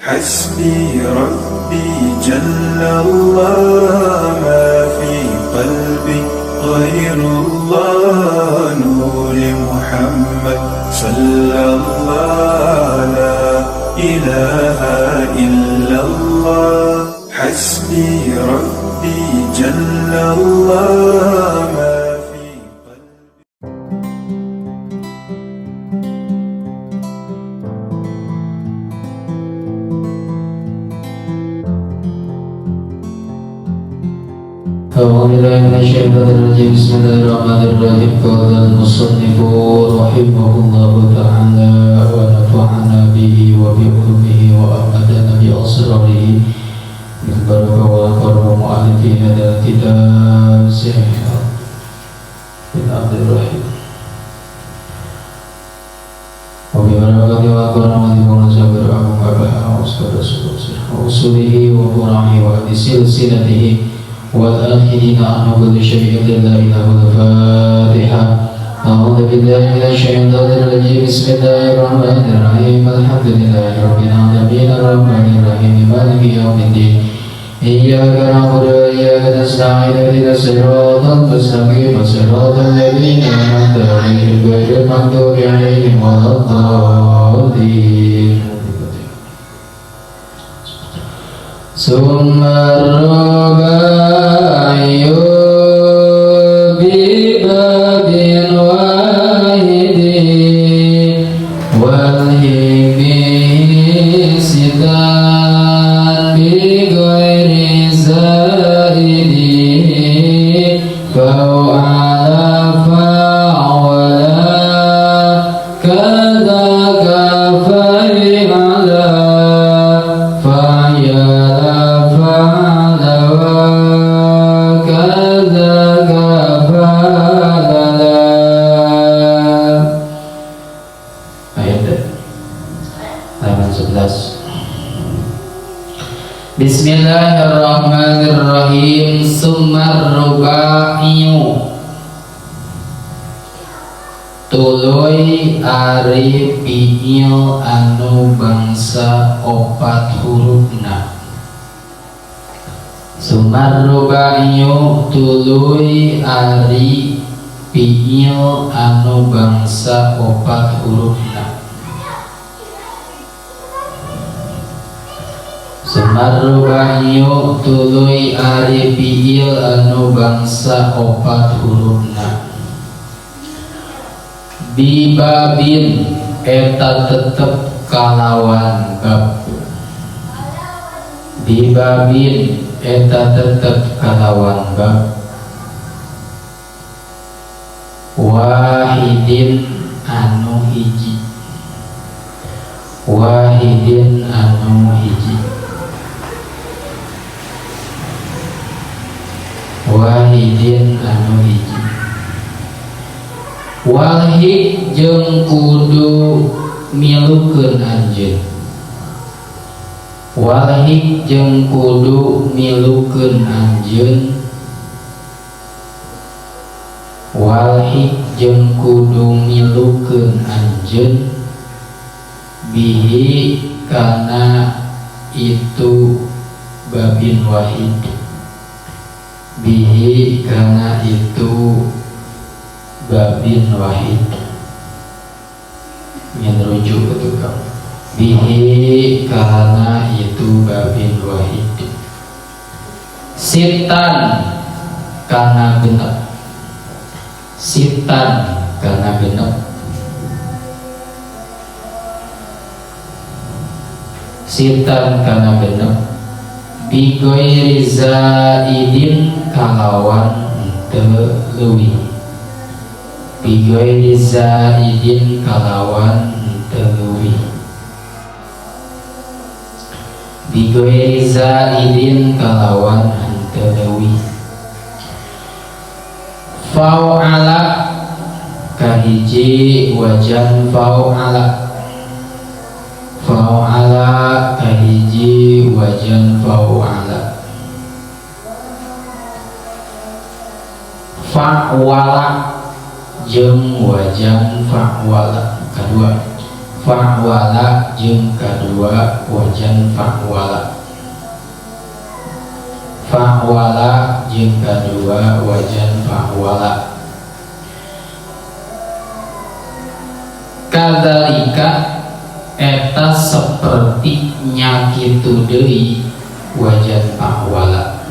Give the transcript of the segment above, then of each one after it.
حسبي ربي جل الله ما في قلبي غير الله نور محمد صلى الله لا إله إلا الله حسبي ربي جل الله ما في قلبي أعوذ بالله من الشيطان الرجيم بسم الله الرحمن الرحيم قال المصنف رحمه الله تعالى ونفعنا به وبعلومه وأمدنا بأسراره بالبركة والكرم مؤلفين هذا الكتاب سيحيى بن عبد الرحيم وببركة والكرم مؤلفون صبر أبو بكر وأصوله وفرعه وأهل سلسلته والآخرين عنه كل شيء لا إله إلا الفاتحة أعوذ بالله من الشيطان الرجيم بسم الله الرحمن الرحيم الحمد لله رب العالمين الرحمن الرحيم مالك يوم الدين إياك نعبد وإياك نستعين اهدنا الصراط المستقيم صراط الذين أنعمت عليهم غير المغضوب عليهم ولا الضالين ثم الرباعي بباب واحد والهم ستان بغير زائد فهو على فعولا كذاك فعلا Bismillahirrahmanirrahim. Sumar ruba'iyu tuluy ari fi'il anu bangsa opat hurufna. Sumar ruba'iyu tuluy ari fi'il anu bangsa opat hurufna. Sumar ruba'iyu tuluy ari fi'il anu bangsa opat hurufna. Bibabin eta tetep kalawan bab. Bibabin eta tetep kalawan bab. Wahidin anu hiji. Wahidin anu hiji. Wahidin anu hiji. Wahid jeung kudu milukeun anjeun. Wahid jeung kudu milukeun anjeun. Wahid jeung kudu milukeun anjeun. Bihi kana itu babin wahid. Bihi karena itu babin wahid. Yang rujuk itu kamu. Bihi karena itu babin wahid. Sitan karena genep. Sitan karena genep. Sitan karena genep. Bigoiri zaidin kalawan teu leuwih. Bigoiri zaidin kalawan teu leuwih. Bigoiri zaidin kalawan teu leuwih. Fa'ala kahiji wajan fa'ala. Fa'ala kahiji wajan fa'ala. Fa'wala jeung wajan fa'wala. Kedua fa'wala jeung kadua wajan fa'wala. Fa'wala jeung kadua wajan fa'wala. Kadzalika eta seperti nyakitu deui wajan fa'wala.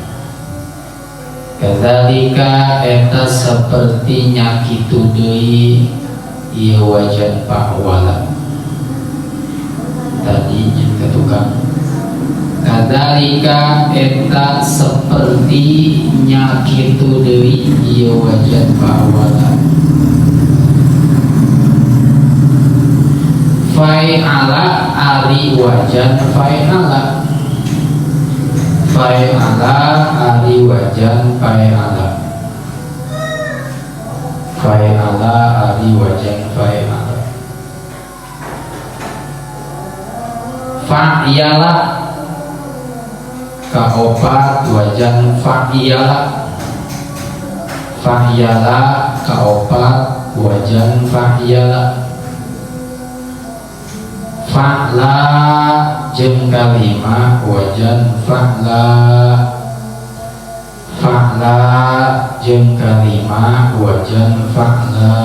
Kadzalika eta seperti nyakitu deui ieu wajan fa'wala. Tadi yang ketukang kadzalika eta seperti nyakitu deui ieu wajan fa'wala. Fa'ala ari wajan fa'ala. Fa'ala ari wajan fa'ala. Fa'ala ari wajan fa'ala. Fa'yala kaopat wajan fa'yala. Fa'yala kaopat wajan fa'yala. Fa'la jeung kalimah wajan fa'la. Fa'la jeung kalimah wajan fa'la.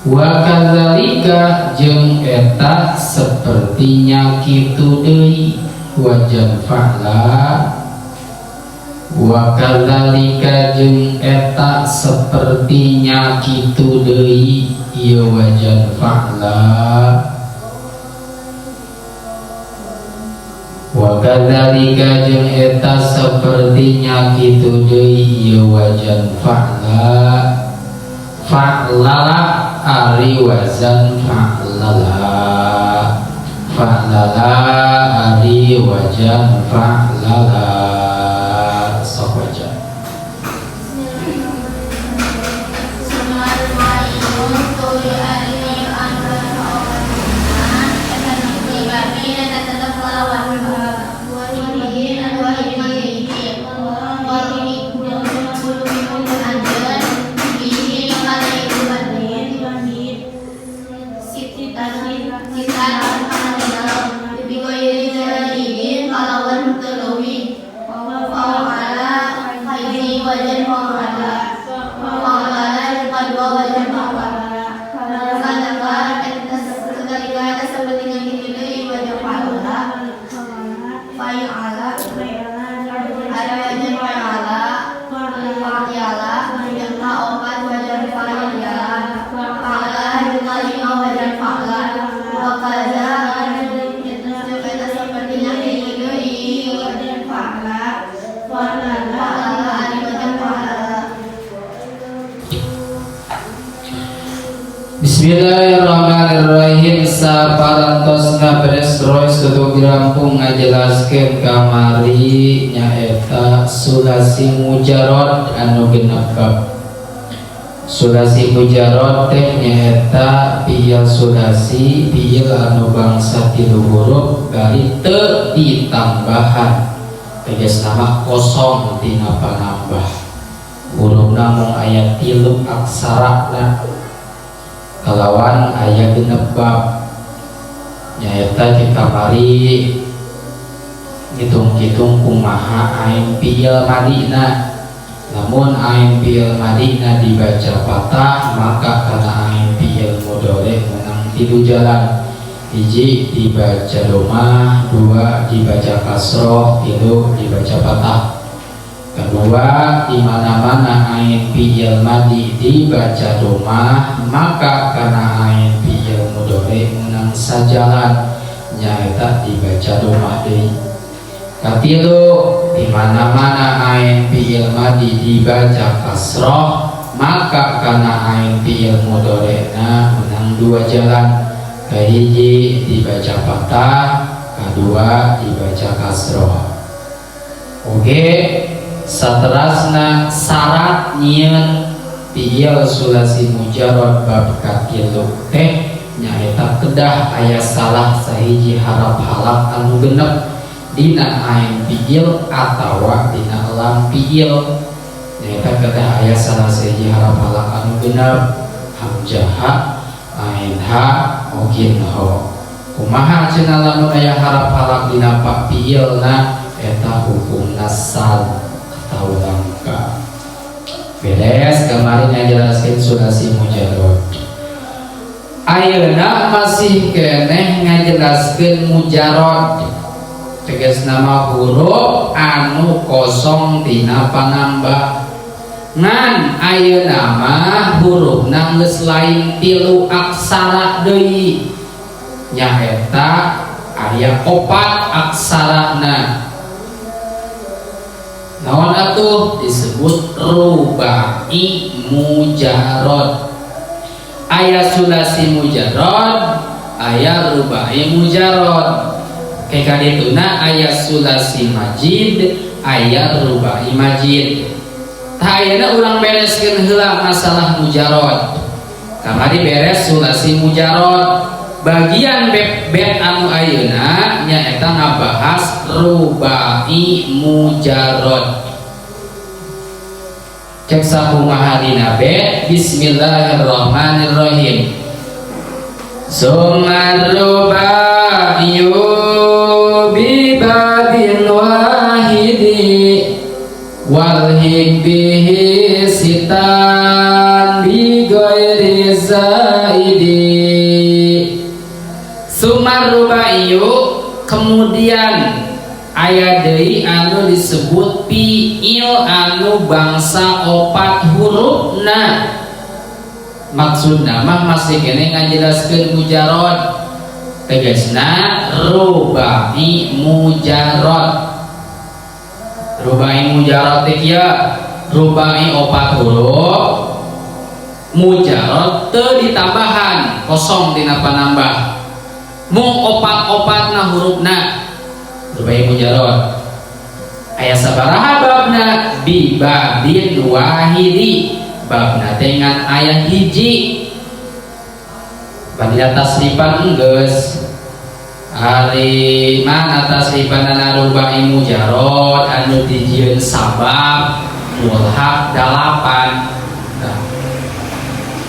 Wa kadzalika jeung eta sepertinya kitu deui wajan fa'la. Wa kadzalika jeung eta sepertinya kitu deui ieu wajan fa'la. Wa kadzalika jeung eta sepertinya kitu deui ieu wajan fa'la. Fa'lala ari wazan fa'lala. Fa'lala ari wajan fa'lala. Sok wajan. Bismillahirrahmanirrahim. Saparantosna beres rois tutup rampung ngajelaskeun kamari nyaeta sulasi mujarad anu genep bab. Sulasi mujarad teh nyaeta fi'il sulasi fi'il anu bangsa tilu huruf bari teu ditambahan. Tegas nama kosong tina panambah. Hurufna mung aya 3 aksarana. Kalawan ayat genep bab nyaeta di kamari hitung-hitung kumaha ain fi'il madina. Namun ain fi'il madina dibaca patah, maka karena ain fi'il mudhari menang 3 jalan. 1 dibaca domah, 2 dibaca kasroh, 3 dibaca patah. Kedua, di mana-mana ain fi'il madi dibaca domah, maka karena ain fi'il mudhari menang sajalan nyaeta dibaca domah deui. Katilu, di mana-mana ain fi'il madi dibaca kasroh, maka karena ain fi'il mudhari'na menang 2 jalan. Kahiji dibaca patah, kedua dibaca kasroh. Oke. Saterasna syarat nyieun fi'il sulasi mujarad bab katilu teh nyaeta kedah aya salah sahiji harap halak anu genep dina ain fi'il atawa dina lam fi'il. Nyaeta kedah aya salah sahiji harap halak anu genep hamzah ain ha mungkin ho kumaha cenah lamun aya harap-harap dina piilna eta hukumna sal atau langka. Beres kemarin ngajelaskeun sulasi mujarrad. Ayeuna masih keneh ngajelaskeun mujarrad. Tegasna mah huruf anu kosong tina panambah. Ngan ayeuna mah hurufna geus lain 3 aksara deui. Nyaeta aya 4 aksarana. Naon atuh disebut rubai mujarrad. Aya sulasi mujarrad, aya rubai mujarrad. Kayak kadituna aya sulasi majid, aya rubai majid. Tah ayeuna urang bereskeun heula masalah mujarrad. Kamari beres sulasi mujarrad. Bagian bet anu ayeuna nyaeta ngabahas rubai mujarrad. Cek sakumaha dina bet. Bismillahirrahmanirrahim. Summa rubaiyu bi babin wahidi wal hibbihi sitan bi ghairi zaidi. Summa rubaiyu kemudian aya deui anu disebut fiil anu bangsa 4 hurufna. Maksudna mah masih kene ngajelaskeun mujarrad. Tegasna rubai mujarrad. Rubai mujarrad teh kieu rubai 4 huruf mujarrad teu ditambahan kosong tina panambah. Mung 4-4 hurufna rubai mujarrad. Aya sabaraha babna? Bi babin wahidi. Babna dengan aya hiji. Badina tasrifan geus. Ari mana tasrifanana rubai mujarrad anu dijieun sabab mulhaq 8. Nah.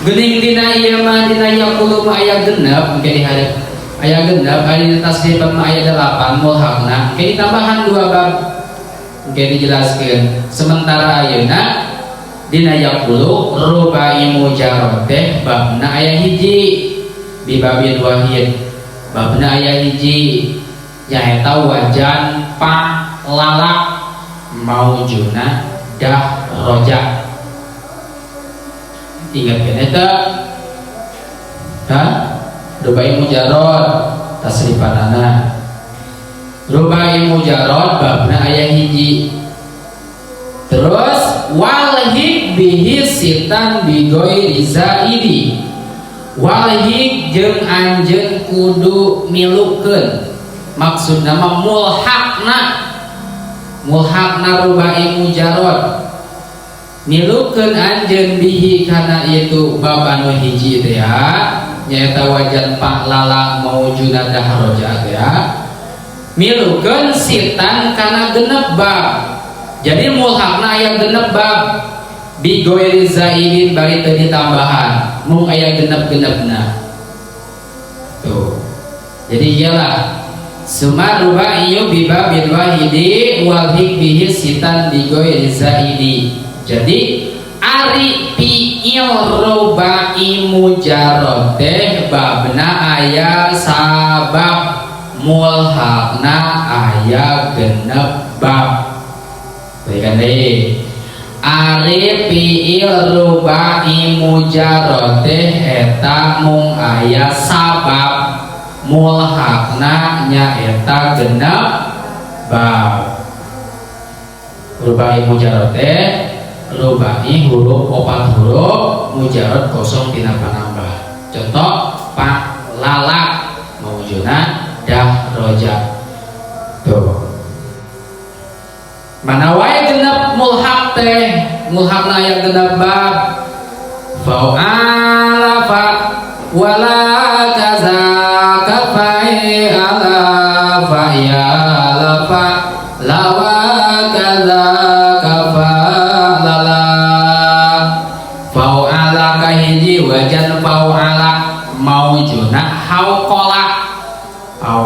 Geuning dina ieu mah dina yaqulu mah aya genep engke dihareup. Aya genep ari tasrifan mah aya 8 mulhaqna. Engke ditambahan 2 bab. Engke dijelaskeun. Sementara ayeuna dina yaqulu rubai mujarrad teh babna aya hiji. Bi babin wahid. Babna aya hiji nyaeta wajan pa lala maujuna dah roja. Ingat kan eta? Rubai mujarrad tasrifanana. Rubai mujarrad babna aya hiji. Terus walhik bihi sitan bi ghairi zaidi. Walhik jeung anjeun kudu milukeun. Maksudna mah mulhaqna rubai mujarrad. Milukeun anjeun bihi kana itu bab anu hiji teh ya, nyaeta wajan pa lala maujuna dahroja teh ya. Milukeun sitan kana genep bab. Jadi mulhaqna aya genep bab. Bi ghairi zaidin bari teu ditambahan, mung aya genep-genepna. Tuh. Jadi iyalah summa rubaiyu bi babil wahidi wal hikbihi sitan bi ghairi zaidi. Jadi ari fiil rubai mujarrad teh babna aya sabab mulhaqna aya genep bab. Baik kan deui. Ari fiil rubai mujarrad teh eta mung aya sabab mulhaqna nyaeta genep bab. Rubai mujarrad teh rubai huruf 4 huruf mujarrad kosong tina panambah. Contoh pa lala maujuna dah roja. Tuh. Mana wae genep mulhaq teh, mulhaqna aya genep bab. Fa'ala fa wala kaza kafai ala fa ya la fa la wa kaza kafa la fa'ala kahiji wajan fa'ala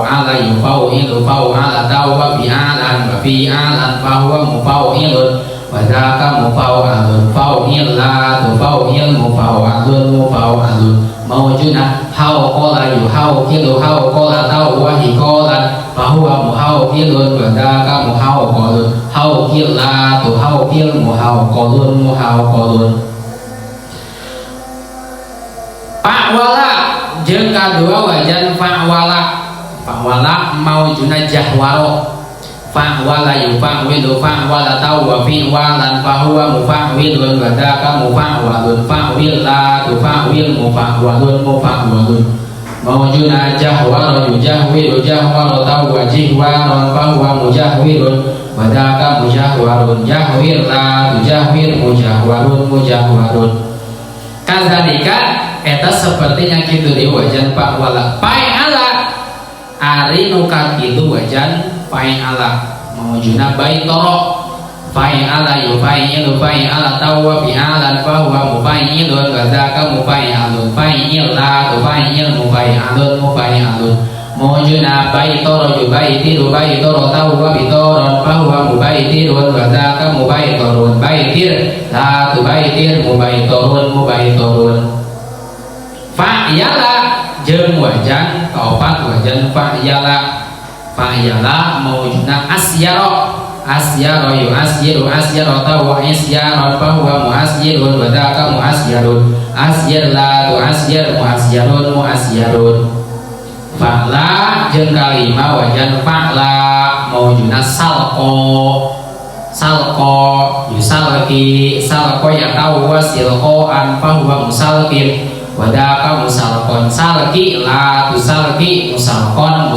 fa'ala yufau'ilu fa'ala wa fi'alan fahuwa mufau'ilun wa dzaka mufau'alun fa'ilatu fa'il mufau'alun mawjuna hauqala yuhauqilu hauqala wa hiqalan fahuwa muhauqilun wa dzaka muhauqalun hauqilatu hauqil muhauqalun fa'wala jeung kadua wajan fa'wala maujuna jahwaro fa'wala yufa'wilu fa'wala wa fi'walan fahuwa mufa'wilun wa dzaka mufa'walun fa'wilatu fa'wil mufa'walun maujuna jahwaro yujahwilu jahwaro wa jihwaron fahuwa mujahwilun wa dzaka mujahwarun jahwirlatu jahwir mujahwarun kadzalika eta sepertinya kitu di wajan fa'wala fa'ala ari nu kakitu wajan fa'ala maujuna baitoro fa'ala yufailu fa'ala wa fi'alan fahuwa mufa'ilun wa dzaka mufa'ilun fa'ilatu fa'il mufa'ilun maujuna baitoro yubaitiru baitoro wa bitoron fahuwa mubaitirun wa dzaka mubaitorun baitir la tubaitir mubaitorun fa'yala jeung wajan kaopat wajan fa'yala maujuna asyara yu asyiru wa isyaron fahuwa muasyirun wa dzaka muasyirun asyir la tu asyir muasyirun fa'la jeung kalima wajan fa'la maujuna salqo yusalqi salqo yatawa silqoan fahuwa musalqin wadaka musalkon salki la tusalki musalkon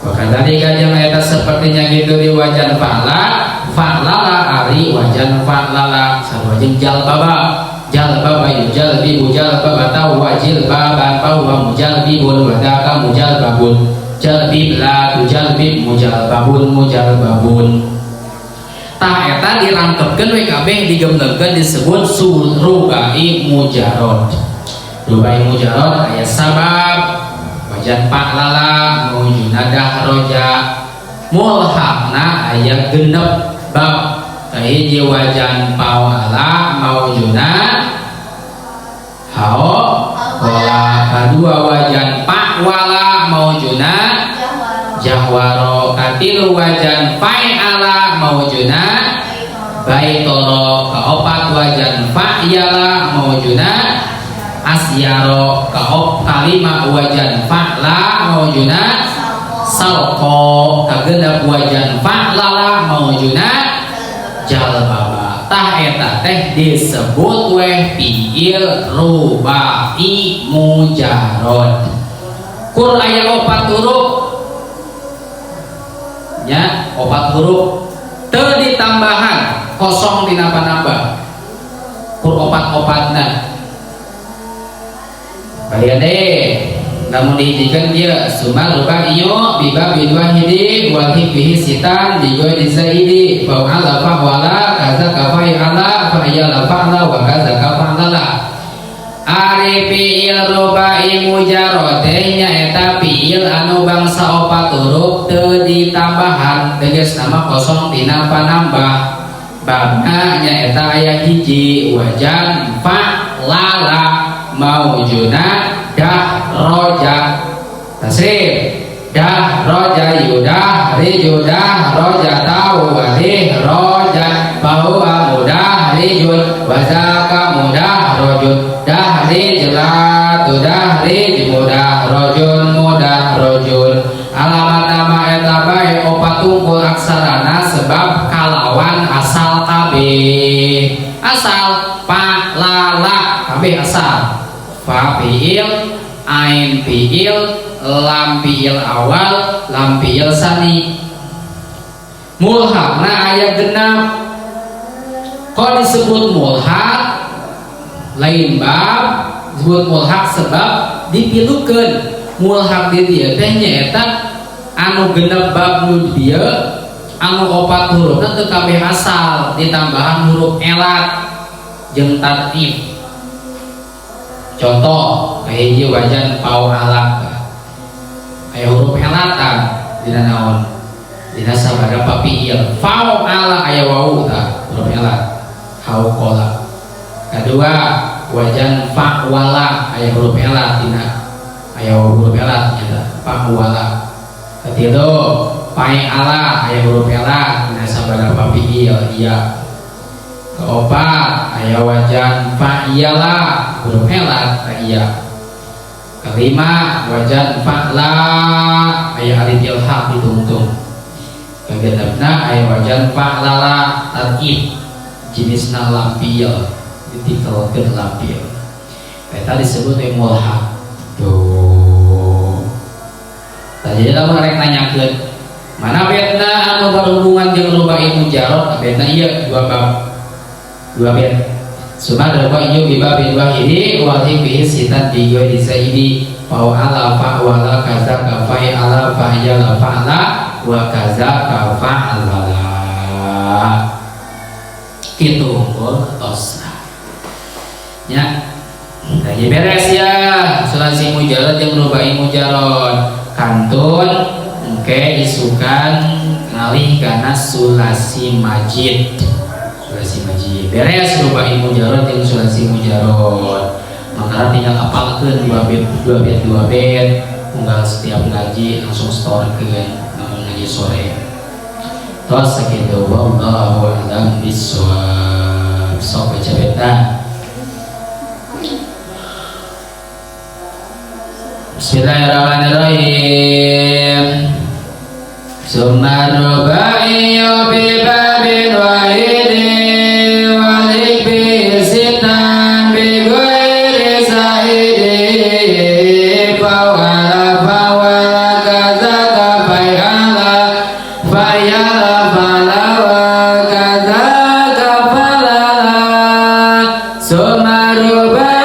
wakadari kajang eta sepertinya gitu di wajan fa'lala ari wajan fa'lala sarwajeng jalbaba yujalbibu jalbaba tawajil baban fahuwa mujalbibun wadaka mujalbabun jalbib la tujalbib mujalbabun tah eta dirangkepkeun we kabeh digemlegkeun disebut rubai mujarrad aya sabab wajan fa'lala maujuna dahroja mulhaqna aya genep bab kahiji wajan fa'ala maujuna wala kadua wajan fa'wala maujuna jahwaro katilu wajan fa'ala maujuna baitoro kaopat wajan fa'yala maujuna asyaro kalima wajan fa'la maujuna salqo kagenep wajan fa'lala maujuna jalbaba tah eta teh disebut we fi'il rubai mujarrad kur aya opat huruf nya opat huruf teu ditambahan kosong dinapa-napa kur opat-opatna kaya deh namun dihijikeun ieu sumal rubaiyo bibabil wahidi wal hikbihi sitan digoy dizaidi fa'ala fa'wala kaza kafa'ala fa'yala fa'la wa kaza kafa'ala ari fi'il rubai mujarrad nya eta fi'il anu bangsa opat huruf teu ditambahan tegas nama kosong tina panambah babna nya eta aya hiji wajan fa'lala maujuna dahroja tasrif dahroja yudah rijudah roja tau walih roja bahwa mudah rijun wazaka mudah rojun dahri jelatu dahri mudah rojun alamat nama eta bae opat tungkul aksarana sebab kalawan asal kabeh asal pa lala kabeh asal fa fi'il ain fi'il lam fi'il awal lam fi'il sani mulhaqna aya genap kok disebut mulhaq lain bab disebut mulhaq sebab dipilukeun mulhaq di dieu teh nyaeta anu genep bab nu dieu anu opat hurufna teu kabeh asal ditambahan huruf elat jeung tartib. Contoh kahiji wajan fa'ala aya huruf elatan dina naon dina sabaraha papiil fa'ala aya wawu tah huruf elat hauqala kedua wajan fa'wala aya huruf elat dina aya huruf elat nya fa'wala ketiga fa'ala aya huruf elat dina sabaraha papiil iya keopat aya wajan fa'iyala huruf elat iya kelima wajan fa'la aya alif ilhaq ditungtung kegenepna aya wajan fa'lala tarkib jenisna lampil ditikeulkeun lampil eta disebut mulhaq tuh tadi lamun rek nanyakeun mana bedna anu berhubungan jeung rubai mujarrad bedna ieu dua bed Sumad rupa iyu biba bin wahidi wali bihi sitat digoy disaidi fa'ala fa'wala kaza kafai ala fa'yala fa'ala wa kaza kafa'ala gitu tosna ya jadi beres ya sulasi mujarad yang rubai mujarad kantun engke isukan ngalih kana sulasi majid beres rubai mujarad yang sulasi mujarad maka tinggal apalkeun dua bed unggal setiap ngaji langsung storekeun namun ngaji sore tos sakitu wallahu a'lam bissawab sok baca beta Bismillahirrahmanirrahim summa rubai bi babin wahidin Somaruba